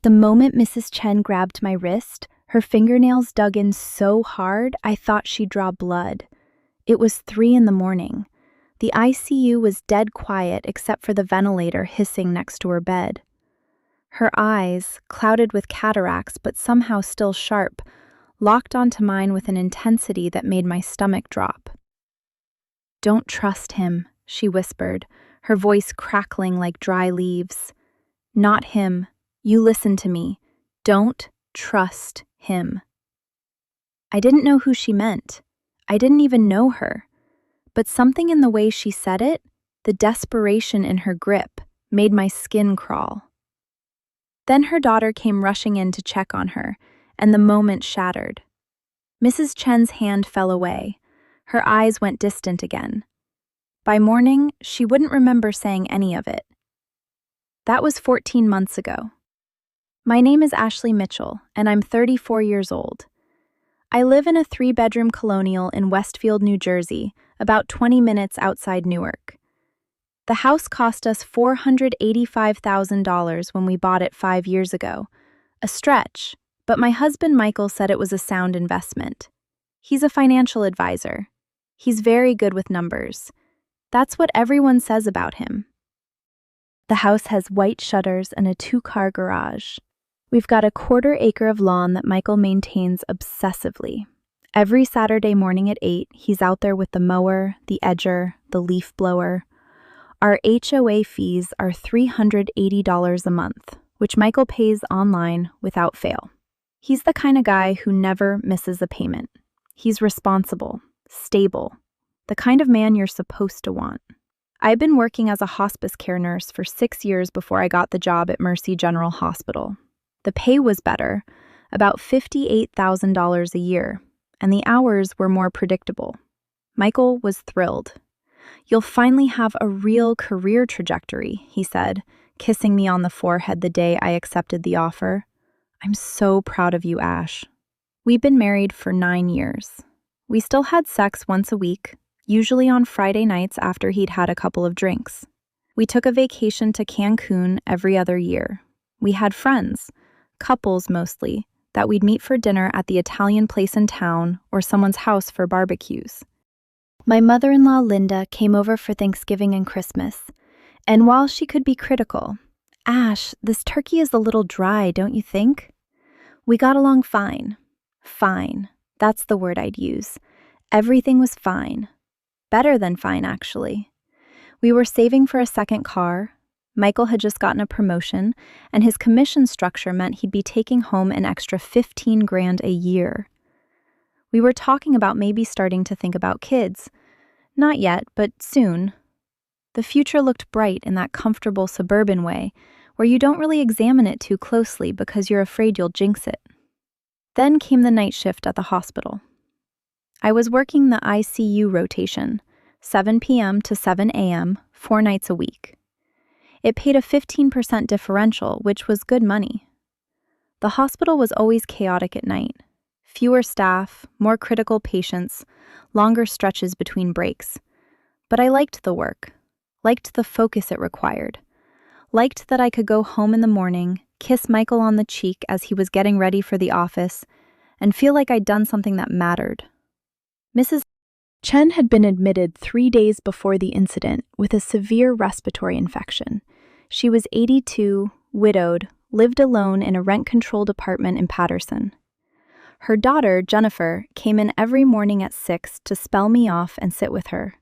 The moment Mrs. Chen grabbed my wrist, her fingernails dug in so hard I thought she'd draw blood. It was 3 in the morning. The ICU was dead quiet except for the ventilator hissing next to her bed. Her eyes, clouded with cataracts but somehow still sharp, locked onto mine with an intensity that made my stomach drop. "Don't trust him," she whispered, her voice crackling like dry leaves. "Not him. You listen to me. Don't trust him." I didn't know who she meant. I didn't even know her. But something in the way she said it, the desperation in her grip, made my skin crawl. Then her daughter came rushing in to check on her, and the moment shattered. Mrs. Chen's hand fell away. Her eyes went distant again. By morning, she wouldn't remember saying any of it. That was 14 months ago. My name is Ashley Mitchell, and I'm 34 years old. I live in a 3-bedroom colonial in Westfield, New Jersey, about 20 minutes outside Newark. The house cost us $485,000 when we bought it 5 years ago. A stretch, but my husband Michael said it was a sound investment. He's a financial advisor. He's very good with numbers. That's what everyone says about him. The house has white shutters and a 2-car garage. We've got a 1/4 acre of lawn that Michael maintains obsessively. Every Saturday morning at 8, he's out there with the mower, the edger, the leaf blower. Our HOA fees are $380 a month, which Michael pays online without fail. He's the kind of guy who never misses a payment. He's responsible, stable, the kind of man you're supposed to want. I've been working as a hospice care nurse for 6 years before I got the job at Mercy General Hospital. The pay was better, about $58,000 a year, and the hours were more predictable. Michael was thrilled. "You'll finally have a real career trajectory," he said, kissing me on the forehead the day I accepted the offer. "I'm so proud of you, Ash." We've been married for 9 years. We still had sex once a week, usually on Friday nights after he'd had a couple of drinks. We took a vacation to Cancun every other year. We had friends, couples mostly, that we'd meet for dinner at the Italian place in town or someone's house for barbecues. My mother-in-law, Linda, came over for Thanksgiving and Christmas, and while she could be critical, "Ash, this turkey is a little dry, don't you think?" We got along fine. Fine. That's the word I'd use. Everything was fine. Better than fine, actually. We were saving for a second car. Michael had just gotten a promotion, and his commission structure meant he'd be taking home an extra $15,000 a year. We were talking about maybe starting to think about kids. Not yet, but soon. The future looked bright in that comfortable suburban way, where you don't really examine it too closely because you're afraid you'll jinx it. Then came the night shift at the hospital. I was working the ICU rotation, 7 p.m. to 7 a.m., 4 nights a week. It paid a 15% differential, which was good money. The hospital was always chaotic at night. Fewer staff, more critical patients, longer stretches between breaks. But I liked the work, liked the focus it required, liked that I could go home in the morning, kiss Michael on the cheek as he was getting ready for the office, and feel like I'd done something that mattered. Mrs. Chen had been admitted 3 days before the incident with a severe respiratory infection. She was 82, widowed, lived alone in a rent-controlled apartment in Patterson. Her daughter, Jennifer, came in every morning at 6 to spell me off and sit with her.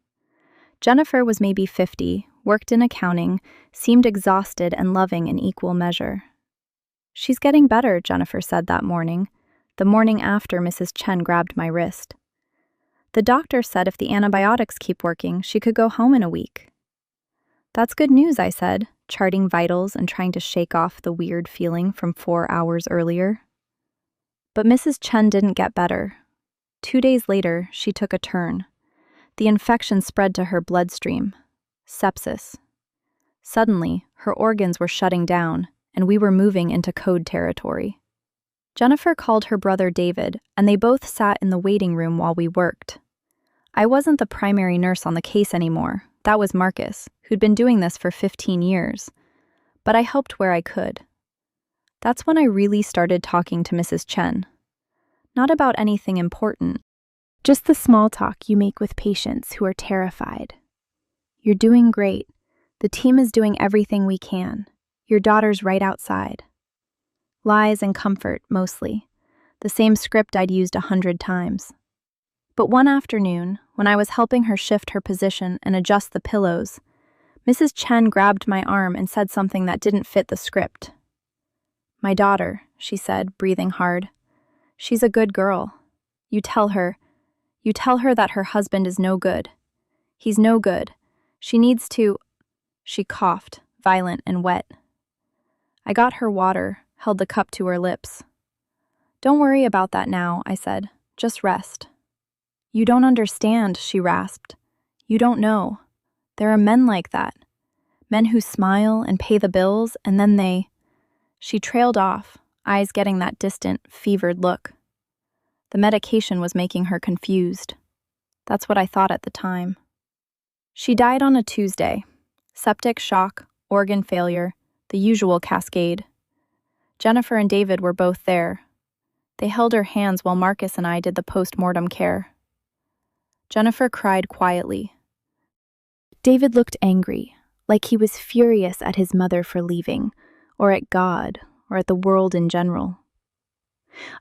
Jennifer was maybe 50, worked in accounting, seemed exhausted and loving in equal measure. "She's getting better," Jennifer said that morning, the morning after Mrs. Chen grabbed my wrist. "The doctor said if the antibiotics keep working, she could go home in a week." "That's good news," I said, charting vitals and trying to shake off the weird feeling from 4 hours earlier. But Mrs. Chen didn't get better. 2 days later, she took a turn. The infection spread to her bloodstream. Sepsis. Suddenly, her organs were shutting down, and we were moving into code territory. Jennifer called her brother David, and they both sat in the waiting room while we worked. I wasn't the primary nurse on the case anymore. That was Marcus, who'd been doing this for 15 years. But I helped where I could. That's when I really started talking to Mrs. Chen. Not about anything important, just the small talk you make with patients who are terrified. You're doing great. The team is doing everything we can. Your daughter's right outside. Lies and comfort, mostly. The same script I'd used 100 times. But one afternoon, when I was helping her shift her position and adjust the pillows, Mrs. Chen grabbed my arm and said something that didn't fit the script. "My daughter," she said, breathing hard. "She's a good girl. You tell her that her husband is no good. He's no good. She needs to—" She coughed, violent and wet. I got her water, held the cup to her lips. "Don't worry about that now," I said. "Just rest." "You don't understand," she rasped. "You don't know. There are men like that. Men who smile and pay the bills, and then they—" She trailed off, eyes getting that distant, fevered look. The medication was making her confused. That's what I thought at the time. She died on a Tuesday. Septic shock, organ failure, the usual cascade. Jennifer and David were both there. They held her hands while Marcus and I did the post-mortem care. Jennifer cried quietly. David looked angry, like he was furious at his mother for leaving, or at God, or at the world in general.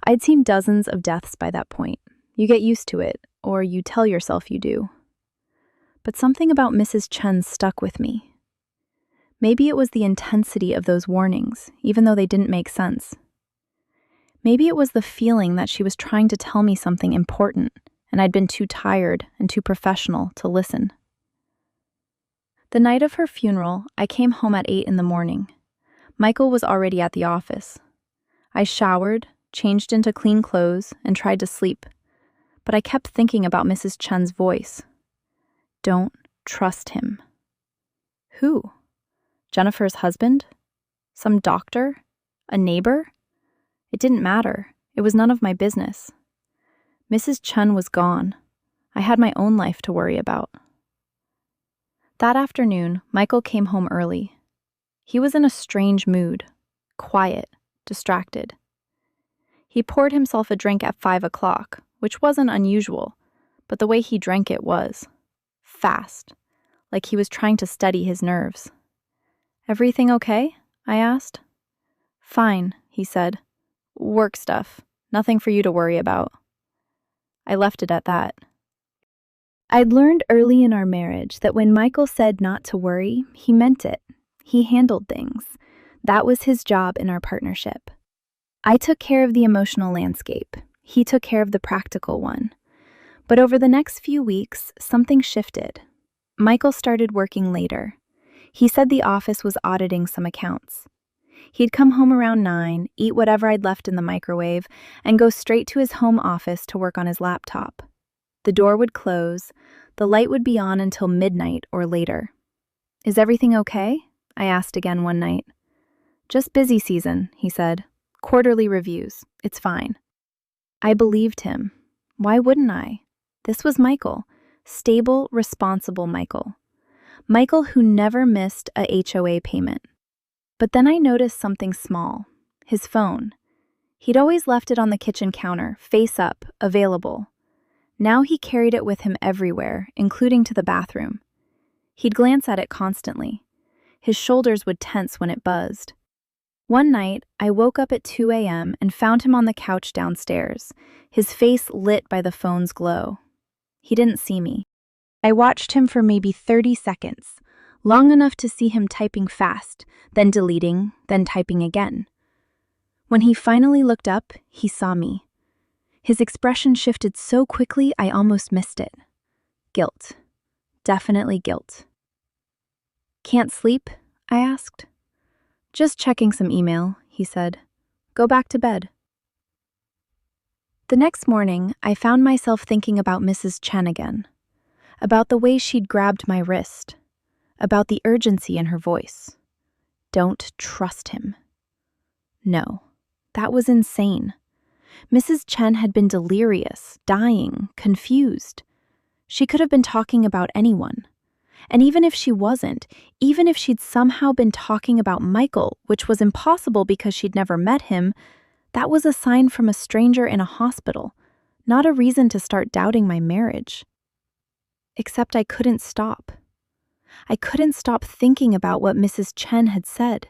I'd seen dozens of deaths by that point. You get used to it, or you tell yourself you do. But something about Mrs. Chen stuck with me. Maybe it was the intensity of those warnings, even though they didn't make sense. Maybe it was the feeling that she was trying to tell me something important, and I'd been too tired and too professional to listen. The night of her funeral, I came home at 8 in the morning. Michael was already at the office. I showered, changed into clean clothes, and tried to sleep. But I kept thinking about Mrs. Chen's voice. Don't trust him. Who? Jennifer's husband? Some doctor? A neighbor? It didn't matter. It was none of my business. Mrs. Chen was gone. I had my own life to worry about. That afternoon, Michael came home early. He was in a strange mood, quiet, distracted. He poured himself a drink at 5 o'clock, which wasn't unusual, but the way he drank it was. Fast, like he was trying to steady his nerves. "Everything okay?" I asked. "Fine," he said. "Work stuff. Nothing for you to worry about." I left it at that. I'd learned early in our marriage that when Michael said not to worry, he meant it. He handled things. That was his job in our partnership. I took care of the emotional landscape. He took care of the practical one. But over the next few weeks, something shifted. Michael started working later. He said the office was auditing some accounts. He'd come home around 9, eat whatever I'd left in the microwave, and go straight to his home office to work on his laptop. The door would close. The light would be on until midnight or later. "Is everything okay?" I asked again one night. "Just busy season," he said. "Quarterly reviews. It's fine." I believed him. Why wouldn't I? This was Michael. Stable, responsible Michael. Michael who never missed a HOA payment. But then I noticed something small. His phone. He'd always left it on the kitchen counter, face up, available. Now he carried it with him everywhere, including to the bathroom. He'd glance at it constantly. His shoulders would tense when it buzzed. One night, I woke up at 2 a.m. and found him on the couch downstairs, his face lit by the phone's glow. He didn't see me. I watched him for maybe 30 seconds, long enough to see him typing fast, then deleting, then typing again. When he finally looked up, he saw me. His expression shifted so quickly I almost missed it. Guilt. Definitely guilt. "Can't sleep?" I asked. "Just checking some email," he said. "Go back to bed." The next morning, I found myself thinking about Mrs. Chen again. About the way she'd grabbed my wrist. About the urgency in her voice. Don't trust him. No, that was insane. Mrs. Chen had been delirious, dying, confused. She could have been talking about anyone. And even if she wasn't, even if she'd somehow been talking about Michael, which was impossible because she'd never met him, that was a sign from a stranger in a hospital, not a reason to start doubting my marriage. Except I couldn't stop. I couldn't stop thinking about what Mrs. Chen had said.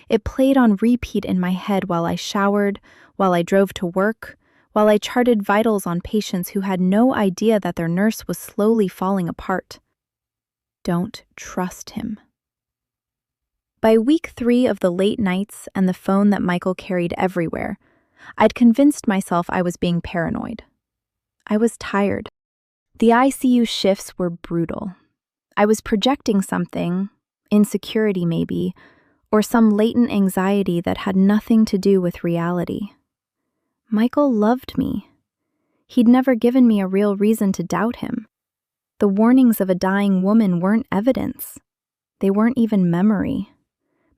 It played on repeat in my head while I showered, while I drove to work, while I charted vitals on patients who had no idea that their nurse was slowly falling apart. Don't trust him. By week 3 of the late nights and the phone that Michael carried everywhere, I'd convinced myself I was being paranoid. I was tired. The ICU shifts were brutal. I was projecting something, insecurity maybe, or some latent anxiety that had nothing to do with reality. Michael loved me. He'd never given me a real reason to doubt him. The warnings of a dying woman weren't evidence. They weren't even memory.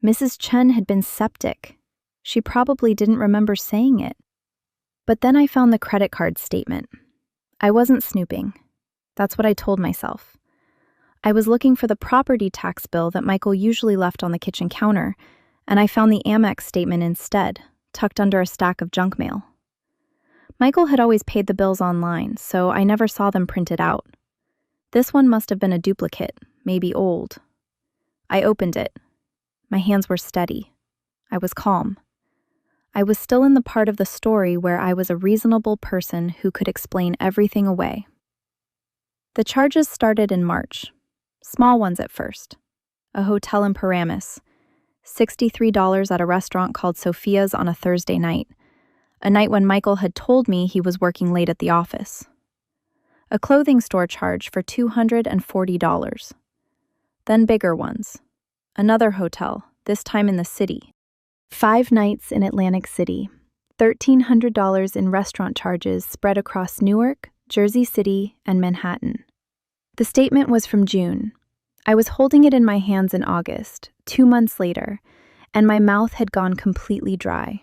Mrs. Chen had been septic. She probably didn't remember saying it. But then I found the credit card statement. I wasn't snooping. That's what I told myself. I was looking for the property tax bill that Michael usually left on the kitchen counter, and I found the Amex statement instead, tucked under a stack of junk mail. Michael had always paid the bills online, so I never saw them printed out. This one must have been a duplicate, maybe old. I opened it. My hands were steady. I was calm. I was still in the part of the story where I was a reasonable person who could explain everything away. The charges started in March. Small ones at first. A hotel in Paramus. $63 at a restaurant called Sophia's on a Thursday night. A night when Michael had told me he was working late at the office. A clothing store charge for $240. Then bigger ones. Another hotel, this time in the city. 5 nights in Atlantic City. $1,300 in restaurant charges spread across Newark, Jersey City, and Manhattan. The statement was from June. I was holding it in my hands in August, 2 months later, and my mouth had gone completely dry.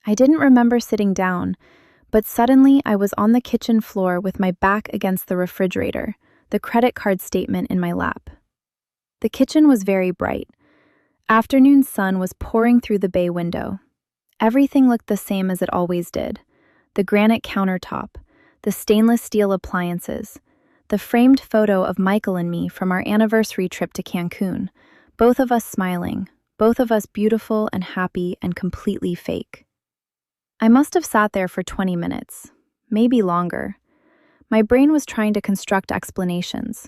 I didn't remember sitting down, but suddenly I was on the kitchen floor with my back against the refrigerator, the credit card statement in my lap. The kitchen was very bright. Afternoon sun was pouring through the bay window. Everything looked the same as it always did. The granite countertop, the stainless steel appliances, the framed photo of Michael and me from our anniversary trip to Cancun, both of us smiling, both of us beautiful and happy and completely fake. I must have sat there for 20 minutes, maybe longer. My brain was trying to construct explanations.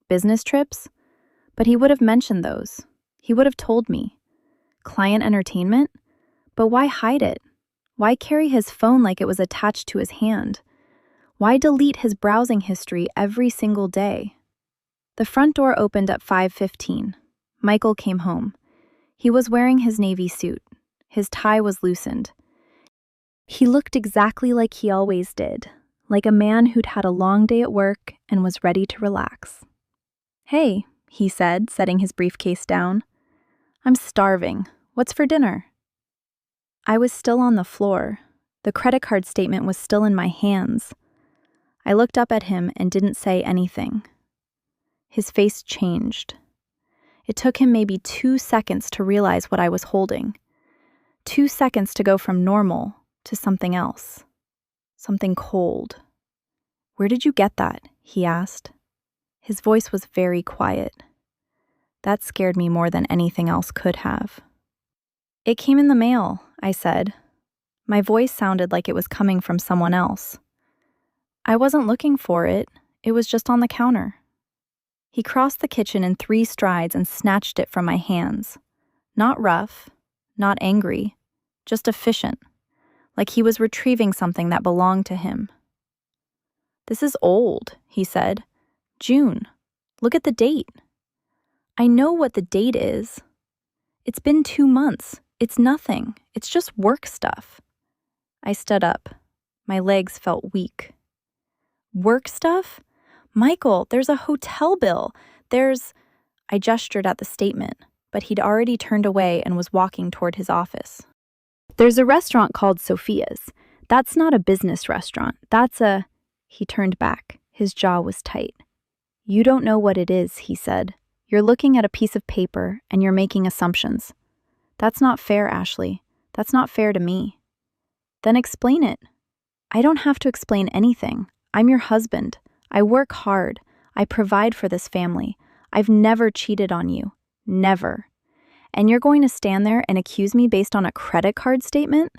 Business trips? But he would have mentioned those. He would have told me. Client entertainment? But why hide it? Why carry his phone like it was attached to his hand? Why delete his browsing history every single day? The front door opened at 5:15. Michael came home. He was wearing his navy suit. His tie was loosened. He looked exactly like he always did, like a man who'd had a long day at work and was ready to relax. "Hey," he said, setting his briefcase down. "I'm starving. What's for dinner?" I was still on the floor. The credit card statement was still in my hands. I looked up at him and didn't say anything. His face changed. It took him maybe 2 seconds to realize what I was holding. 2 seconds to go from normal to something else. Something cold. "Where did you get that?" he asked. His voice was very quiet. That scared me more than anything else could have. "It came in the mail," I said. My voice sounded like it was coming from someone else. "I wasn't looking for it. It was just on the counter." He crossed the kitchen in 3 strides and snatched it from my hands. Not rough, not angry, just efficient, like he was retrieving something that belonged to him. "This is old," he said. "June. Look at the date." "I know what the date is. It's been 2 months. It's nothing. It's just work stuff." I stood up. My legs felt weak. "Work stuff? Michael, there's a hotel bill. I gestured at the statement, but he'd already turned away and was walking toward his office. "There's a restaurant called Sophia's. That's not a business restaurant. He turned back. His jaw was tight. You don't know what it is, he said. You're looking at a piece of paper and you're making assumptions. That's not fair, Ashley. That's not fair to me. Then explain it. I don't have to explain anything. I'm your husband. I work hard. I provide for this family. I've never cheated on you. Never. And you're going to stand there and accuse me based on a credit card statement?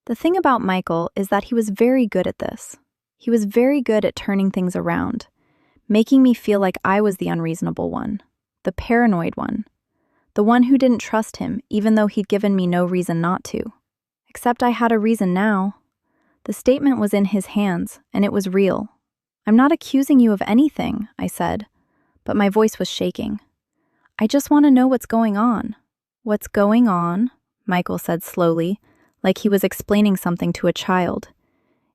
The thing about Michael is that he was very good at this. He was very good at turning things around, making me feel like I was the unreasonable one, the paranoid one, the one who didn't trust him even though he'd given me no reason not to. Except I had a reason now. The statement was in his hands, and it was real. I'm not accusing you of anything, I said, but my voice was shaking. I just want to know what's going on. What's going on, Michael said slowly, like he was explaining something to a child,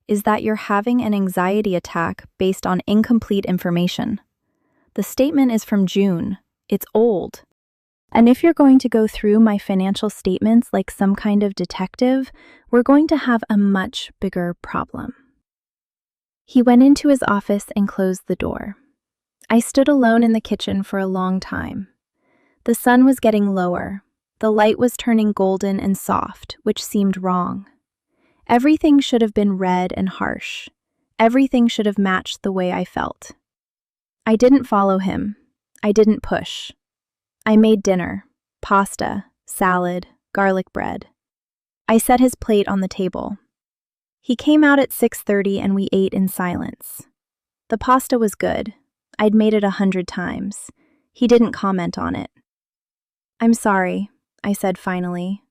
is that you're having an anxiety attack based on incomplete information. The statement is from June. It's old. And if you're going to go through my financial statements like some kind of detective, we're going to have a much bigger problem. He went into his office and closed the door. I stood alone in the kitchen for a long time. The sun was getting lower. The light was turning golden and soft, which seemed wrong. Everything should have been red and harsh. Everything should have matched the way I felt. I didn't follow him. I didn't push. I made dinner, pasta, salad, garlic bread. I set his plate on the table. He came out at 6:30 and we ate in silence. The pasta was good. I'd made it 100 times. He didn't comment on it. I'm sorry, I said finally.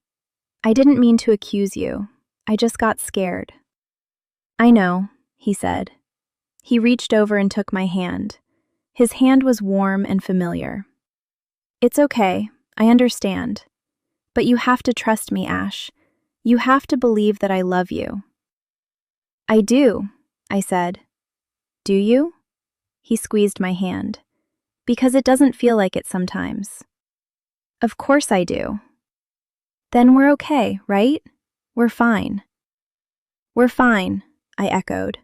I didn't mean to accuse you. I just got scared. I know, he said. He reached over and took my hand. His hand was warm and familiar. It's okay, I understand. But you have to trust me, Ash. You have to believe that I love you. I do, I said. Do you? He squeezed my hand. Because it doesn't feel like it sometimes. Of course I do. Then we're okay, right? We're fine. We're fine, I echoed.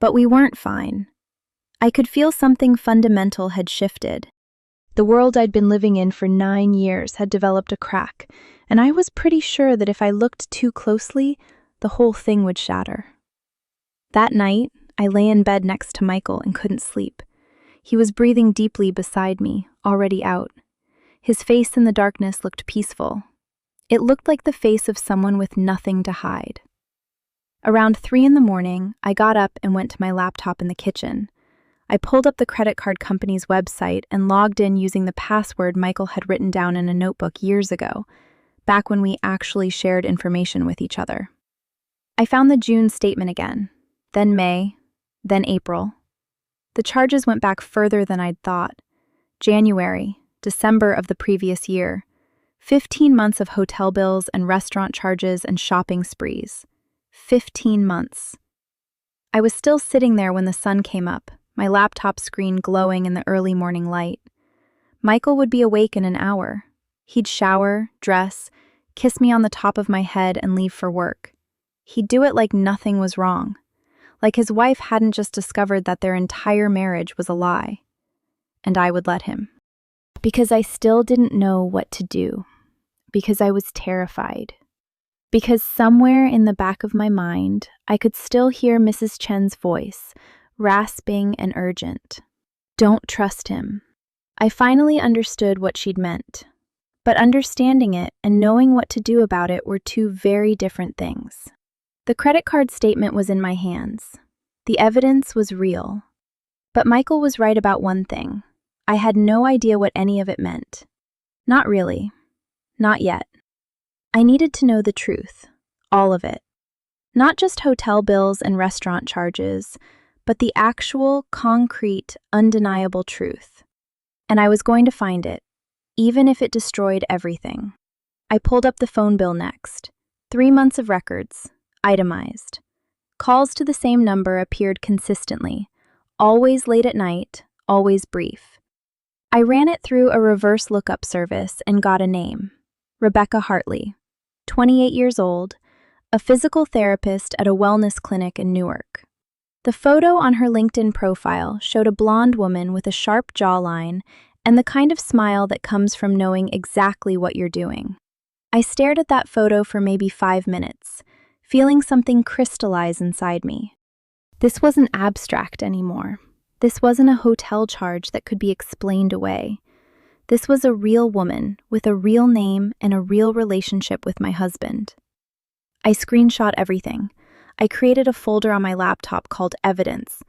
But we weren't fine. I could feel something fundamental had shifted. The world I'd been living in for 9 years had developed a crack, and I was pretty sure that if I looked too closely, the whole thing would shatter. That night, I lay in bed next to Michael and couldn't sleep. He was breathing deeply beside me, already out. His face in the darkness looked peaceful. It looked like the face of someone with nothing to hide. Around 3 in the morning, I got up and went to my laptop in the kitchen. I pulled up the credit card company's website and logged in using the password Michael had written down in a notebook years ago, back when we actually shared information with each other. I found the June statement again, then May, then April. The charges went back further than I'd thought. January, December of the previous year. 15 months of hotel bills and restaurant charges and shopping sprees. 15 months. I was still sitting there when the sun came up, my laptop screen glowing in the early morning light. Michael would be awake in an hour. He'd shower, dress, kiss me on the top of my head and leave for work. He'd do it like nothing was wrong, like his wife hadn't just discovered that their entire marriage was a lie. And I would let him. Because I still didn't know what to do. Because I was terrified. Because somewhere in the back of my mind, I could still hear Mrs. Chen's voice, rasping and urgent. Don't trust him. I finally understood what she'd meant. But understanding it and knowing what to do about it were two very different things. The credit card statement was in my hands. The evidence was real. But Michael was right about one thing. I had no idea what any of it meant. Not really. Not yet. I needed to know the truth. All of it. Not just hotel bills and restaurant charges, but the actual, concrete, undeniable truth. And I was going to find it, even if it destroyed everything. I pulled up the phone bill next. 3 months of records, itemized. Calls to the same number appeared consistently, always late at night, always brief. I ran it through a reverse lookup service and got a name. Rebecca Hartley, 28 years old, a physical therapist at a wellness clinic in Newark. The photo on her LinkedIn profile showed a blonde woman with a sharp jawline and the kind of smile that comes from knowing exactly what you're doing. I stared at that photo for maybe 5 minutes, feeling something crystallize inside me. This wasn't abstract anymore. This wasn't a hotel charge that could be explained away. This was a real woman with a real name and a real relationship with my husband. I screenshot everything. I created a folder on my laptop called Evidence.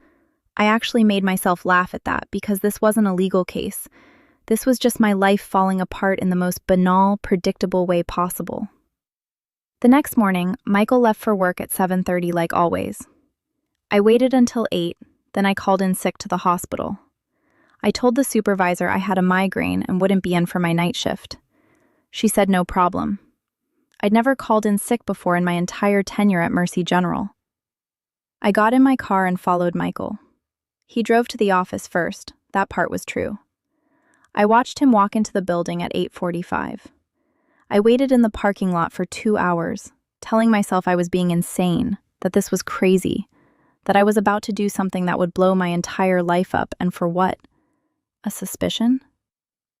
I actually made myself laugh at that because this wasn't a legal case. This was just my life falling apart in the most banal, predictable way possible. The next morning, Michael left for work at 7:30 like always. I waited until 8, then I called in sick to the hospital. I told the supervisor I had a migraine and wouldn't be in for my night shift. She said no problem. I'd never called in sick before in my entire tenure at Mercy General. I got in my car and followed Michael. He drove to the office first, that part was true. I watched him walk into the building at 8:45. I waited in the parking lot for 2 hours, telling myself I was being insane, that this was crazy, that I was about to do something that would blow my entire life up, and for what? A suspicion?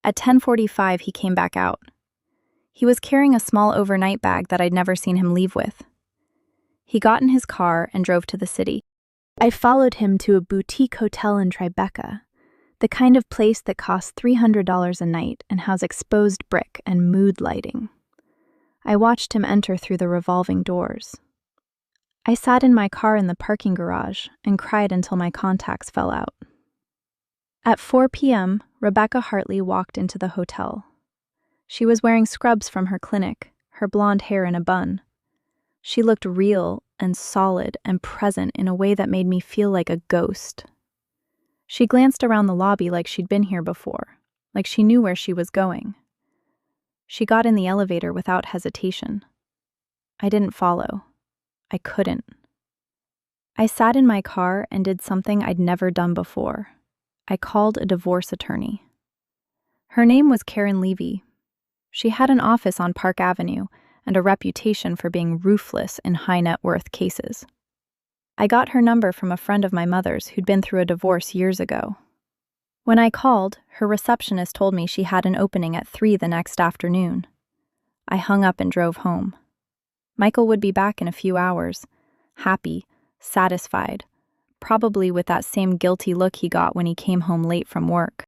At 10:45, he came back out. He was carrying a small overnight bag that I'd never seen him leave with. He got in his car and drove to the city. I followed him to a boutique hotel in Tribeca, the kind of place that costs $300 a night and has exposed brick and mood lighting. I watched him enter through the revolving doors. I sat in my car in the parking garage and cried until my contacts fell out. At 4 p.m., Rebecca Hartley walked into the hotel. She was wearing scrubs from her clinic, her blonde hair in a bun. She looked real and solid and present in a way that made me feel like a ghost. She glanced around the lobby like she'd been here before, like she knew where she was going. She got in the elevator without hesitation. I didn't follow. I couldn't. I sat in my car and did something I'd never done before. I called a divorce attorney. Her name was Karen Levy. She had an office on Park Avenue and a reputation for being ruthless in high-net-worth cases. I got her number from a friend of my mother's who'd been through a divorce years ago. When I called, her receptionist told me she had an opening at 3 the next afternoon. I hung up and drove home. Michael would be back in a few hours, happy, satisfied, probably with that same guilty look he got when he came home late from work.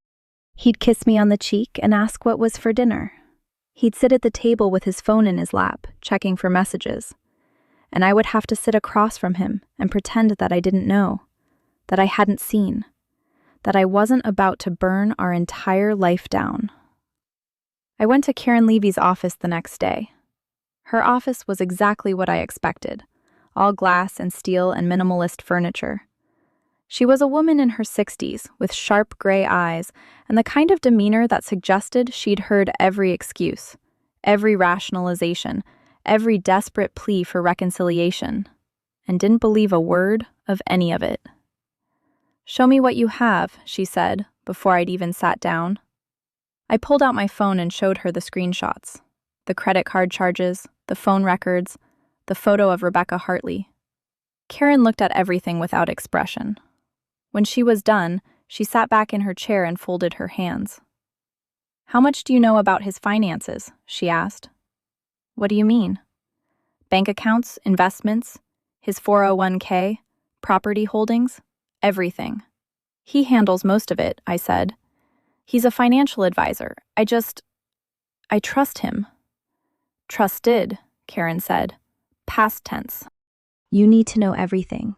He'd kiss me on the cheek and ask what was for dinner. He'd sit at the table with his phone in his lap, checking for messages. And I would have to sit across from him and pretend that I didn't know, that I hadn't seen, that I wasn't about to burn our entire life down. I went to Karen Levy's office the next day. Her office was exactly what I expected, all glass and steel and minimalist furniture. She was a woman in her 60s with sharp gray eyes and the kind of demeanor that suggested she'd heard every excuse, every rationalization, every desperate plea for reconciliation, and didn't believe a word of any of it. "Show me what you have," she said, before I'd even sat down. I pulled out my phone and showed her the screenshots, the credit card charges, the phone records, the photo of Rebecca Hartley. Karen looked at everything without expression. When she was done, she sat back in her chair and folded her hands. "How much do you know about his finances?" she asked. "What do you mean?" "Bank accounts, investments, his 401k, property holdings, everything." "He handles most of it," I said. "He's a financial advisor. I trust him." "Trusted," Karen said. Past tense. "You need to know everything.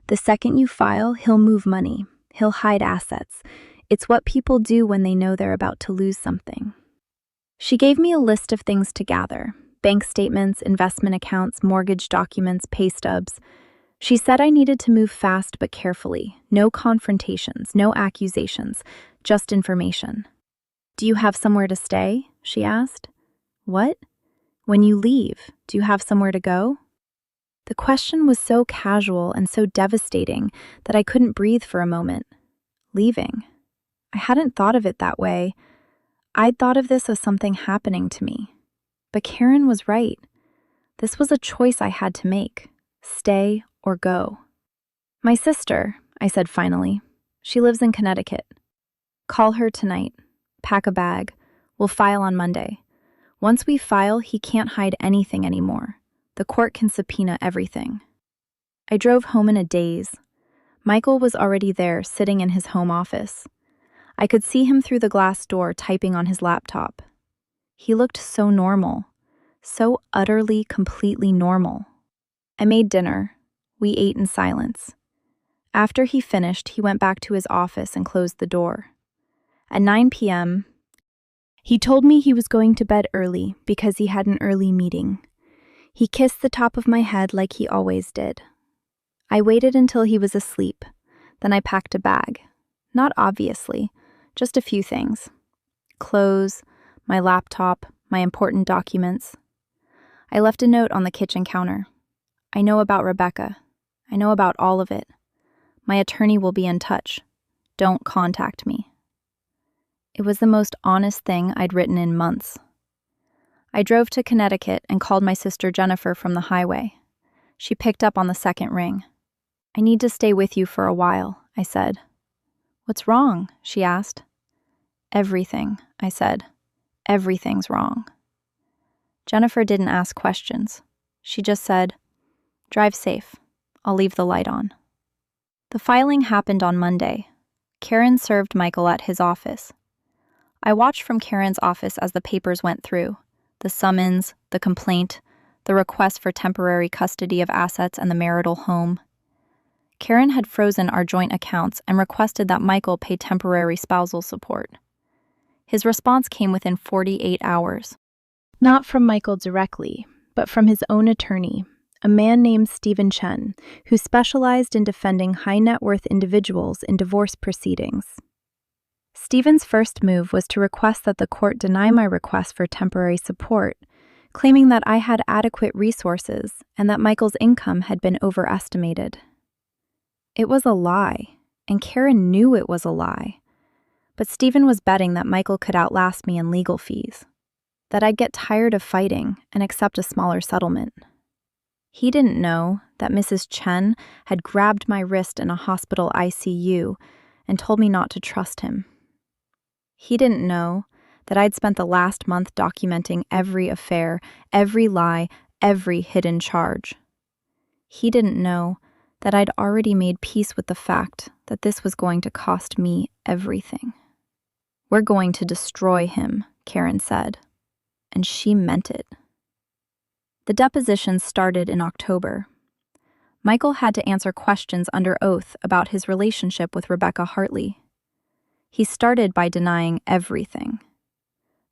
The second you file, he'll move money. He'll hide assets. It's what people do when they know they're about to lose something." She gave me a list of things to gather: bank statements, investment accounts, mortgage documents, pay stubs. She said I needed to move fast but carefully. No confrontations, no accusations, just information. "Do you have somewhere to stay?" she asked. "What? When you leave, do you have somewhere to go?" The question was so casual and so devastating that I couldn't breathe for a moment. Leaving. I hadn't thought of it that way. I'd thought of this as something happening to me. But Karen was right. This was a choice I had to make: stay or go. My sister, I said finally. She lives in Connecticut. Call her tonight. Pack a bag. We'll file on Monday. Once we file, he can't hide anything anymore. The court can subpoena everything. I drove home in a daze. Michael was already there, sitting in his home office. I could see him through the glass door typing on his laptop. He looked so normal, so utterly, completely normal. I made dinner. We ate in silence. After he finished, he went back to his office and closed the door. At 9 p.m., he told me he was going to bed early because he had an early meeting. He kissed the top of my head like he always did. I waited until he was asleep. Then I packed a bag. Not obviously, just a few things. Clothes, my laptop, my important documents. I left a note on the kitchen counter. I know about Rebecca. I know about all of it. My attorney will be in touch. Don't contact me. It was the most honest thing I'd written in months. I drove to Connecticut and called my sister Jennifer from the highway. She picked up on the second ring. I need to stay with you for a while, I said. What's wrong? She asked. Everything, I said. Everything's wrong. Jennifer didn't ask questions. She just said, drive safe. I'll leave the light on. The filing happened on Monday. Karen served Michael at his office. I watched from Karen's office as the papers went through. The summons, the complaint, the request for temporary custody of assets and the marital home. Karen had frozen our joint accounts and requested that Michael pay temporary spousal support. His response came within 48 hours. Not from Michael directly, but from his own attorney, a man named Stephen Chen, who specialized in defending high-net-worth individuals in divorce proceedings. Stephen's first move was to request that the court deny my request for temporary support, claiming that I had adequate resources and that Michael's income had been overestimated. It was a lie, and Karen knew it was a lie. But Stephen was betting that Michael could outlast me in legal fees, that I'd get tired of fighting and accept a smaller settlement. He didn't know that Mrs. Chen had grabbed my wrist in a hospital ICU and told me not to trust him. He didn't know that I'd spent the last month documenting every affair, every lie, every hidden charge. He didn't know that I'd already made peace with the fact that this was going to cost me everything. We're going to destroy him, Karen said, and she meant it. The depositions started in October. Michael had to answer questions under oath about his relationship with Rebecca Hartley. He started by denying everything.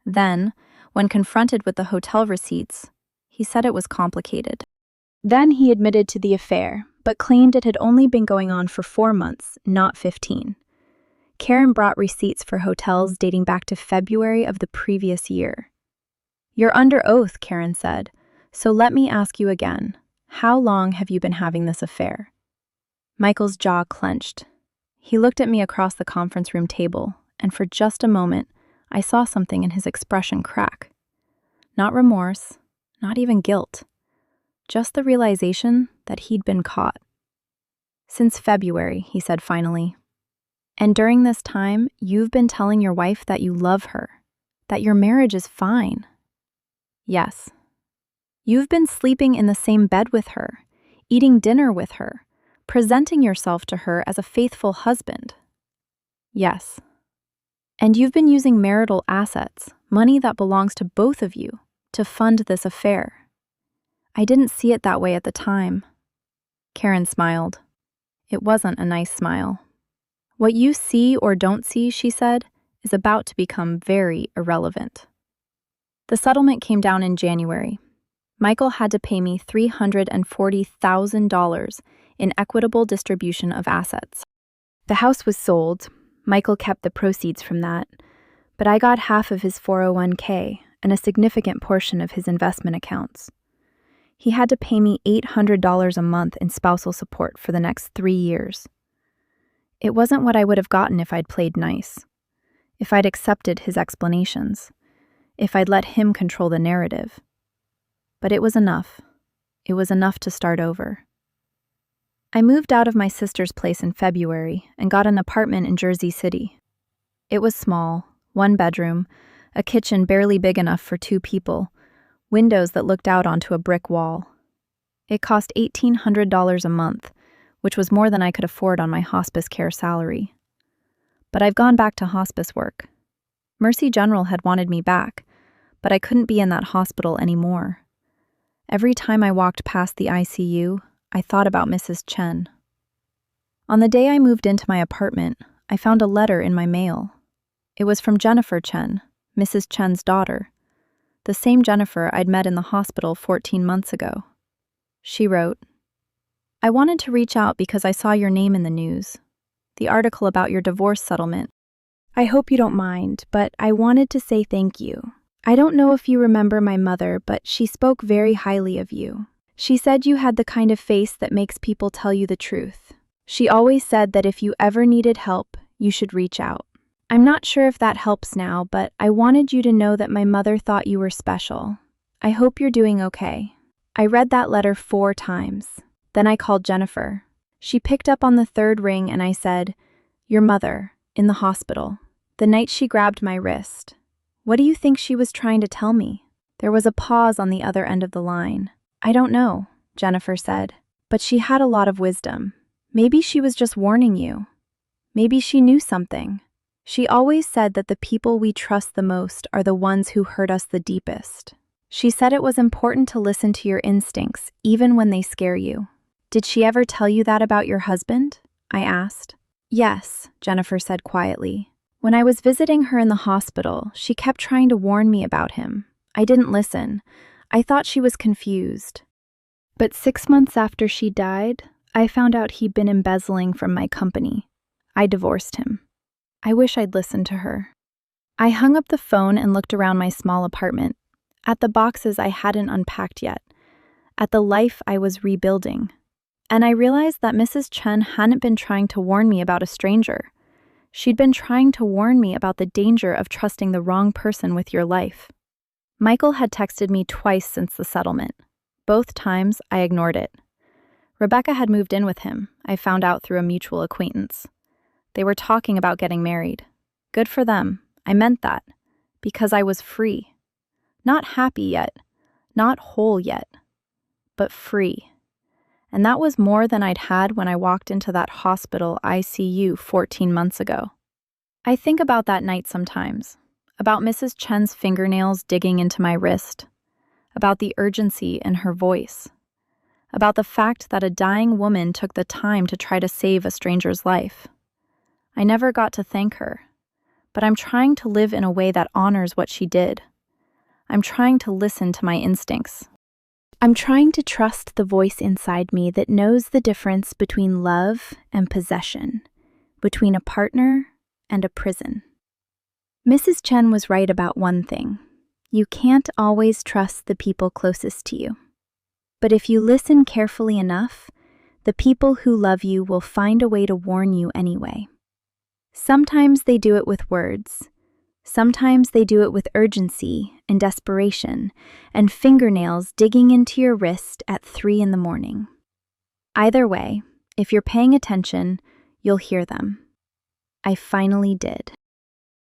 Then, when confronted with the hotel receipts, he said it was complicated. Then he admitted to the affair, but claimed it had only been going on for 4 months, not 15. Karen brought receipts for hotels dating back to February of the previous year. You're under oath, Karen said, so let me ask you again. How long have you been having this affair? Michael's jaw clenched. He looked at me across the conference room table, and for just a moment, I saw something in his expression crack. Not remorse, not even guilt. Just the realization that he'd been caught. Since February, he said finally. And during this time, you've been telling your wife that you love her, that your marriage is fine. Yes. You've been sleeping in the same bed with her, eating dinner with her, presenting yourself to her as a faithful husband. Yes. And you've been using marital assets, money that belongs to both of you, to fund this affair. I didn't see it that way at the time. Karen smiled. It wasn't a nice smile. What you see or don't see, she said, is about to become very irrelevant. The settlement came down in January. Michael had to pay me $340,000 in equitable distribution of assets. The house was sold. Michael kept the proceeds from that, but I got half of his 401k and a significant portion of his investment accounts. He had to pay me $800 a month in spousal support for the next 3 years. It wasn't what I would have gotten if I'd played nice, if I'd accepted his explanations, if I'd let him control the narrative. But it was enough. It was enough to start over. I moved out of my sister's place in February and got an apartment in Jersey City. It was small, 1 bedroom, a kitchen barely big enough for 2 people, windows that looked out onto a brick wall. It cost $1,800 a month, which was more than I could afford on my hospice care salary. But I've gone back to hospice work. Mercy General had wanted me back, but I couldn't be in that hospital anymore. Every time I walked past the ICU, I thought about Mrs. Chen. On the day I moved into my apartment, I found a letter in my mail. It was from Jennifer Chen, Mrs. Chen's daughter, the same Jennifer I'd met in the hospital 14 months ago. She wrote, "I wanted to reach out because I saw your name in the news, the article about your divorce settlement. I hope you don't mind, but I wanted to say thank you. I don't know if you remember my mother, but she spoke very highly of you. She said you had the kind of face that makes people tell you the truth. She always said that if you ever needed help, you should reach out. I'm not sure if that helps now, but I wanted you to know that my mother thought you were special. I hope you're doing okay." I read that letter 4 times. Then I called Jennifer. She picked up on the 3rd ring and I said, "Your mother, in the hospital, the night she grabbed my wrist. What do you think she was trying to tell me?" There was a pause on the other end of the line. "I don't know," Jennifer said, "but she had a lot of wisdom. Maybe she was just warning you. Maybe she knew something. She always said that the people we trust the most are the ones who hurt us the deepest. She said it was important to listen to your instincts, even when they scare you." "Did she ever tell you that about your husband?" I asked. "Yes," Jennifer said quietly. "When I was visiting her in the hospital, she kept trying to warn me about him. I didn't listen. I thought she was confused. But 6 months after she died, I found out he'd been embezzling from my company. I divorced him. I wish I'd listened to her." I hung up the phone and looked around my small apartment, at the boxes I hadn't unpacked yet, at the life I was rebuilding. And I realized that Mrs. Chen hadn't been trying to warn me about a stranger. She'd been trying to warn me about the danger of trusting the wrong person with your life. Michael had texted me twice since the settlement. Both times, I ignored it. Rebecca had moved in with him, I found out through a mutual acquaintance. They were talking about getting married. Good for them. I meant that. Because I was free. Not happy yet. Not whole yet. But free. And that was more than I'd had when I walked into that hospital ICU 14 months ago. I think about that night sometimes. About Mrs. Chen's fingernails digging into my wrist. About the urgency in her voice. About the fact that a dying woman took the time to try to save a stranger's life. I never got to thank her, but I'm trying to live in a way that honors what she did. I'm trying to listen to my instincts. I'm trying to trust the voice inside me that knows the difference between love and possession, between a partner and a prison. Mrs. Chen was right about one thing. You can't always trust the people closest to you. But if you listen carefully enough, the people who love you will find a way to warn you anyway. Sometimes they do it with words. Sometimes they do it with urgency and desperation and fingernails digging into your wrist at 3 in the morning. Either way, if you're paying attention, you'll hear them. I finally did.